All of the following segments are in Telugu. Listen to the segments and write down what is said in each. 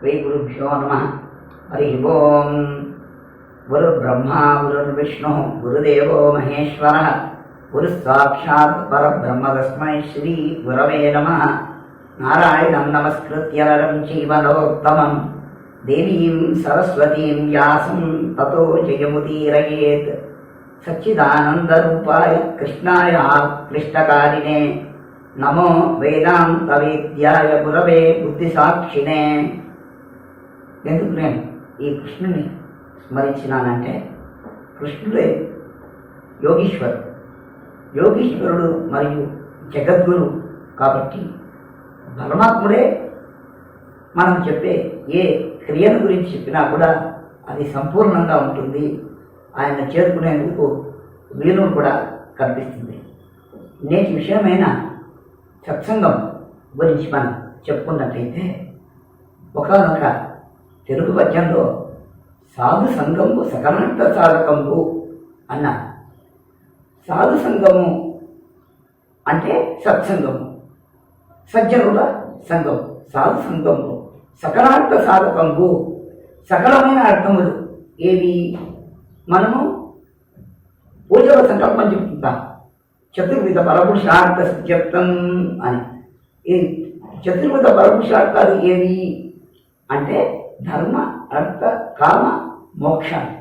श्रीगुरुभ्यो नमः। हरि ओं। गुरुर्ब्रह्मा गुरुर्विष्णुः गुरुदेवो महेश्वरः गुरुस्साक्षात् परब्रह्म तस्मै श्री गुरवे नमः। नारायणं नमस्कृत्य नरं चैव नरोत्तमं देवीं सरस्वतीं व्यासं ततो जयमुदीरयेत्। सच्चिदानन्दरूपाय कृष्णाय क्लिष्टकारिणे नमो वेदान्तवेद्याय गुरवे बुद्धिसाक्षिणे। ఎందుకు నేను ఈ కృష్ణుని స్మరించినానంటే కృష్ణుడే యోగీశ్వరుడు మరియు జగద్గురు కాబట్టి పరమాత్ముడే మనం చెప్పే ఏ క్రియను గురించి చెప్పినా కూడా అది సంపూర్ణంగా ఉంటుంది. ఆయన చేరుకునేందుకు వీలు కూడా కనిపిస్తుంది. నేటి విషయమైన సత్సంగం గురించి మనం చెప్పుకున్నట్లయితే ఒకనొక తెలుగు పద్యంలో సాధు సంగము సకలాంత సాధకంబు అన్నారు. సాధు సంగము అంటే సత్సంగము, సజ్జనుల సంఘం. సాధు సంఘము సకలాంత సాధకంబు, సకలమైన అర్థములు ఏవి? మనము పూజల సంకల్పం చెప్తుంటాం, చతుర్విధ పరపురుషార్థ చెప్తాం అని. ఈ చతుర్విధ పరపురుషార్థాలు ఏవి అంటే ధర్మ అర్థ కామ మోక్షాలు.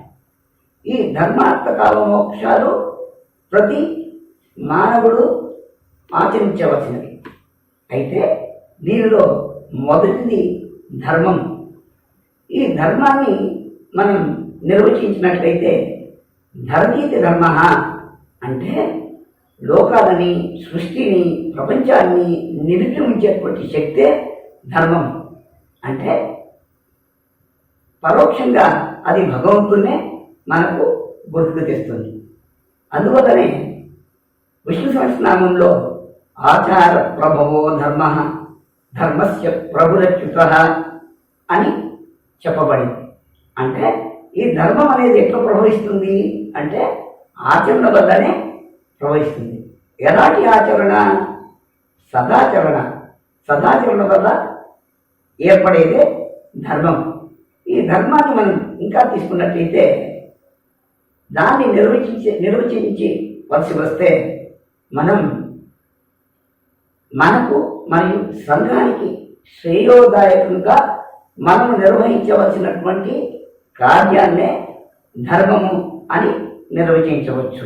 ఈ ధర్మ అర్థ కామ మోక్షాలు ప్రతి మానవుడు ఆచరించవలసినవి. అయితే దీనిలో మొదటిది ధర్మం. ఈ ధర్మాన్ని మనం నిర్వచించినట్లయితే ధర్మీతి ధర్మ అంటే లోకాలని, సృష్టిని, ప్రపంచాన్ని నిలిపి ఉంచేటువంటి శక్తే ధర్మం. అంటే పరోక్షంగా అది భగవంతునే మనకు గుర్తుకు తెస్తుంది. అందువల్లనే విష్ణు సహస్రనామంలో ఆచార ప్రభవో ధర్మ ధర్మస్య ప్రభురచ్యుత అని చెప్పబడింది. అంటే ఈ ధర్మం అనేది ఎట్లా ప్రవహిస్తుంది అంటే ఆచరణ వల్లనే ప్రవహిస్తుంది. ఎలాంటి ఆచరణ? సదాచరణ వల్ల ఏర్పడేదే ధర్మం. ఈ ధర్మాన్ని మనం ఇంకా తీసుకున్నట్లయితే దాన్ని నిర్వచించవలసి వస్తే మనకు మరియు సంఘానికి శ్రేయోదాయకంగా మనము నిర్వహించవలసినటువంటి కార్యాన్నే ధర్మము అని నిర్వచించవచ్చు.